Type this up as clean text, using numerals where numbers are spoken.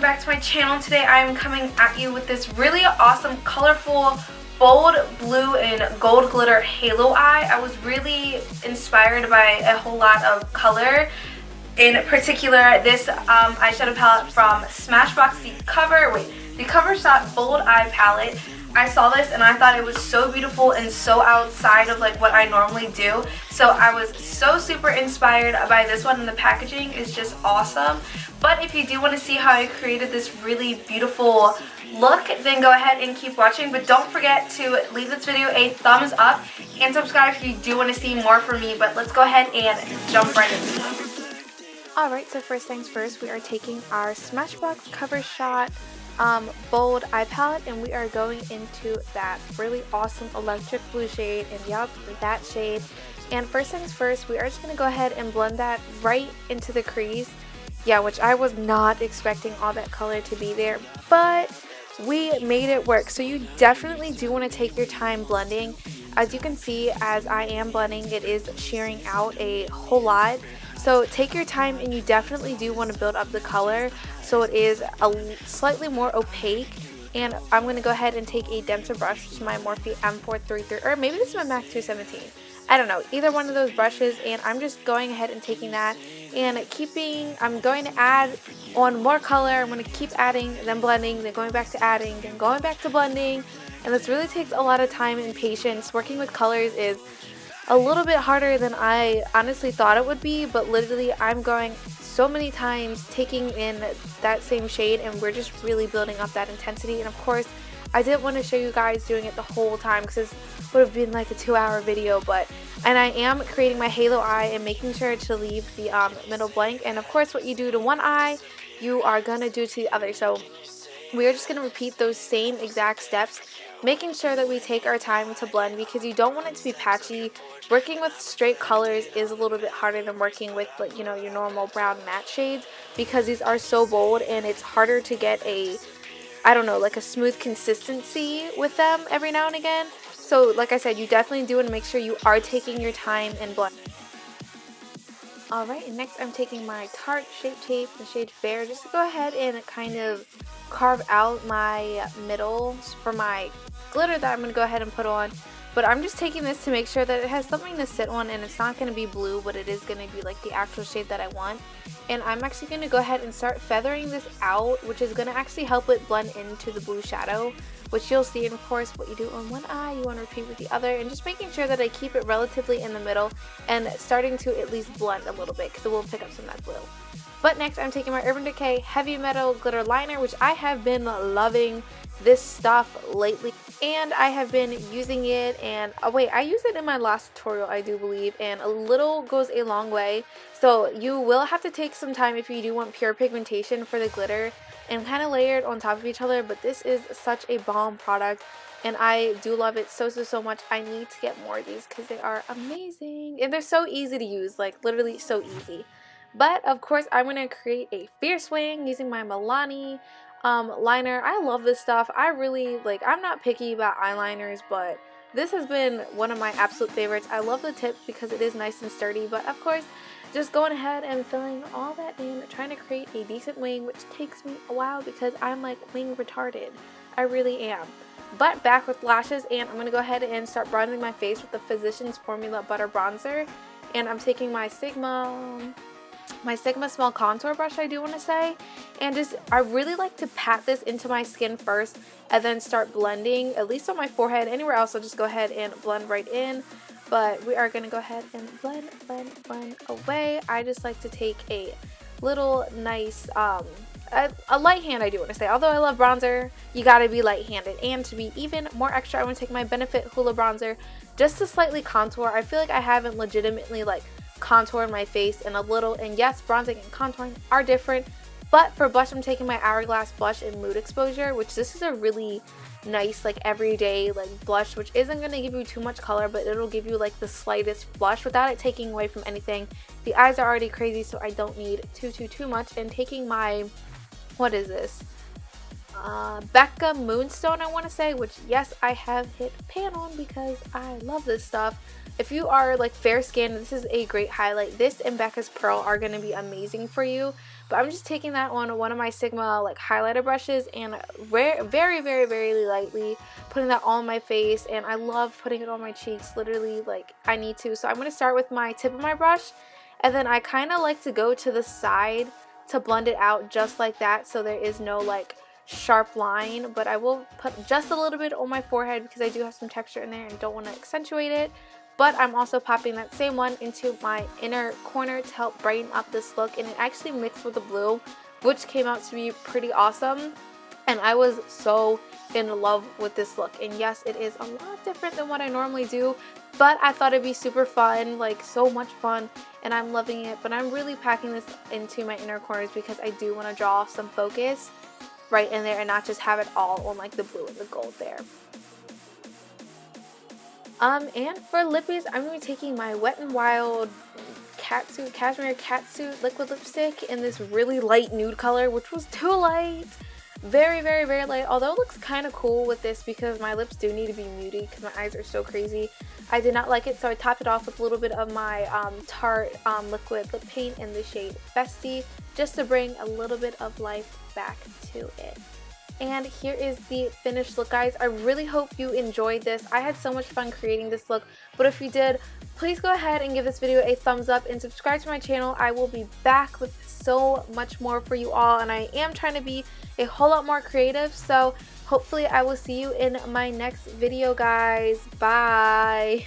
back to my channel. Today I am coming at you with this really awesome, colorful, bold blue and gold glitter halo eye. I was really inspired by a whole lot of color. In particular, this eyeshadow palette from Smashbox Cover Shot Bold Eye Palette. I saw this and I thought it was so beautiful and so outside of like what I normally do. So I was so super inspired by this one, and the packaging is just awesome. But if you do want to see how I created this really beautiful look, then go ahead and keep watching. But don't forget to leave this video a thumbs up and subscribe if you do want to see more from me. But let's go ahead and jump right into it. Alright, so first things first, we are taking our Smashbox Cover Shot Bold Eye Palette, and we are going into that really awesome electric blue shade, and yup, that shade. And first things first, we are just going to go ahead and blend that right into the crease. Yeah, which I was not expecting all that color to be there, but we made it work. So you definitely do want to take your time blending. As you can see, as I am blending, it is shearing out a whole lot. So take your time, and you definitely do want to build up the color so it is a slightly more opaque. And I'm going to go ahead and take a denser brush, which is my Morphe M433, or maybe this is my MAC 217. I don't know, either one of those brushes, and I'm just going ahead and taking that and I'm going to add on more color. I'm going to keep adding, then blending, then going back to adding, then going back to blending. And this really takes a lot of time and patience. Working with colors is a little bit harder than I honestly thought it would be, but literally I'm going so many times taking in that same shade, and we're just really building up that intensity. And of course, I didn't want to show you guys doing it the whole time because this would have been like a 2-hour video, and I am creating my halo eye and making sure to leave the middle blank. And of course, what you do to one eye, you are going to do to the other. So we are just going to repeat those same exact steps, making sure that we take our time to blend because you don't want it to be patchy. Working with straight colors is a little bit harder than working with, like, you know, your normal brown matte shades, because these are so bold and it's harder to get a, I don't know, like a smooth consistency with them every now and again. So like I said, you definitely do want to make sure you are taking your time and blend. Alright, and next I'm taking my Tarte Shape Tape, the shade Fair, just to go ahead and kind of carve out my middles for my glitter that I'm going to go ahead and put on. But I'm just taking this to make sure that it has something to sit on, and it's not going to be blue, but it is going to be like the actual shade that I want. And I'm actually going to go ahead and start feathering this out, which is going to actually help it blend into the blue shadow, which you'll see. And of course, what you do on one eye, you want to repeat with the other, and just making sure that I keep it relatively in the middle and starting to at least blend a little bit because it will pick up some of that blue. But next, I'm taking my Urban Decay Heavy Metal Glitter Liner, which I have been loving this stuff lately, and I have been using it, and I used it in my last tutorial, I do believe, and a little goes a long way. So you will have to take some time if you do want pure pigmentation for the glitter and kind of layer it on top of each other, but this is such a bomb product and I do love it so much. I need to get more of these because they are amazing and they're so easy to use, like literally so easy. But of course, I'm going to create a fierce wing using my Milani liner. I love this stuff. I really like, I'm not picky about eyeliners, but this has been one of my absolute favorites. I love the tip because it is nice and sturdy, but of course, just going ahead and filling all that in, trying to create a decent wing, which takes me a while because I'm like wing retarded. I really am. But back with lashes, and I'm going to go ahead and start bronzing my face with the Physicians Formula Butter Bronzer. And I'm taking my Sigma Small Contour Brush, I do want to say, and I really like to pat this into my skin first and then start blending, at least on my forehead. Anywhere else, I'll just go ahead and blend right in. But we are going to go ahead and blend away. I just like to take a little nice, a light hand, I do want to say. Although I love bronzer, you got to be light-handed. And to be even more extra, I want to take my Benefit Hoola Bronzer just to slightly contour. I feel like I haven't legitimately like contoured my face in a little. And yes, bronzing and contouring are different. But for blush, I'm taking my Hourglass Blush in Mood Exposure, which this is a really nice like everyday like blush, which isn't going to give you too much color, but it'll give you like the slightest blush without it taking away from anything. The eyes are already crazy, so I don't need too much. And taking my, what is this, Becca Moonstone, I want to say, which yes, I have hit pan on because I love this stuff. If you are like fair skinned, this is a great highlight. This and Becca's Pearl are going to be amazing for you. But I'm just taking that on one of my Sigma like highlighter brushes and very lightly putting that on my face, and I love putting it on my cheeks, literally like I need to. So I'm going to start with my tip of my brush, and then I kind of like to go to the side to blend it out just like that, so there is no like sharp line. But I will put just a little bit on my forehead because I do have some texture in there and don't want to accentuate it. But I'm also popping that same one into my inner corner to help brighten up this look, and it actually mixed with the blue, which came out to be pretty awesome. And I was so in love with this look. And yes, it is a lot different than what I normally do, but I thought it'd be super fun, like so much fun, and I'm loving it. But I'm really packing this into my inner corners because I do want to draw some focus right in there and not just have it all on like the blue and the gold there. And for lippies, I'm going to be taking my Wet n Wild Cashmere Catsuit liquid lipstick in this really light nude color, which was too light. Very light, although it looks kind of cool with this because my lips do need to be muted because my eyes are so crazy. I did not like it, so I topped it off with a little bit of my Tarte liquid lip paint in the shade Festy, just to bring a little bit of life back to it. And here is the finished look, guys. I really hope you enjoyed this. I had so much fun creating this look, but if you did, please go ahead and give this video a thumbs up and subscribe to my channel. I will be back with so much more for you all, and I am trying to be a whole lot more creative, so hopefully I will see you in my next video, guys. Bye.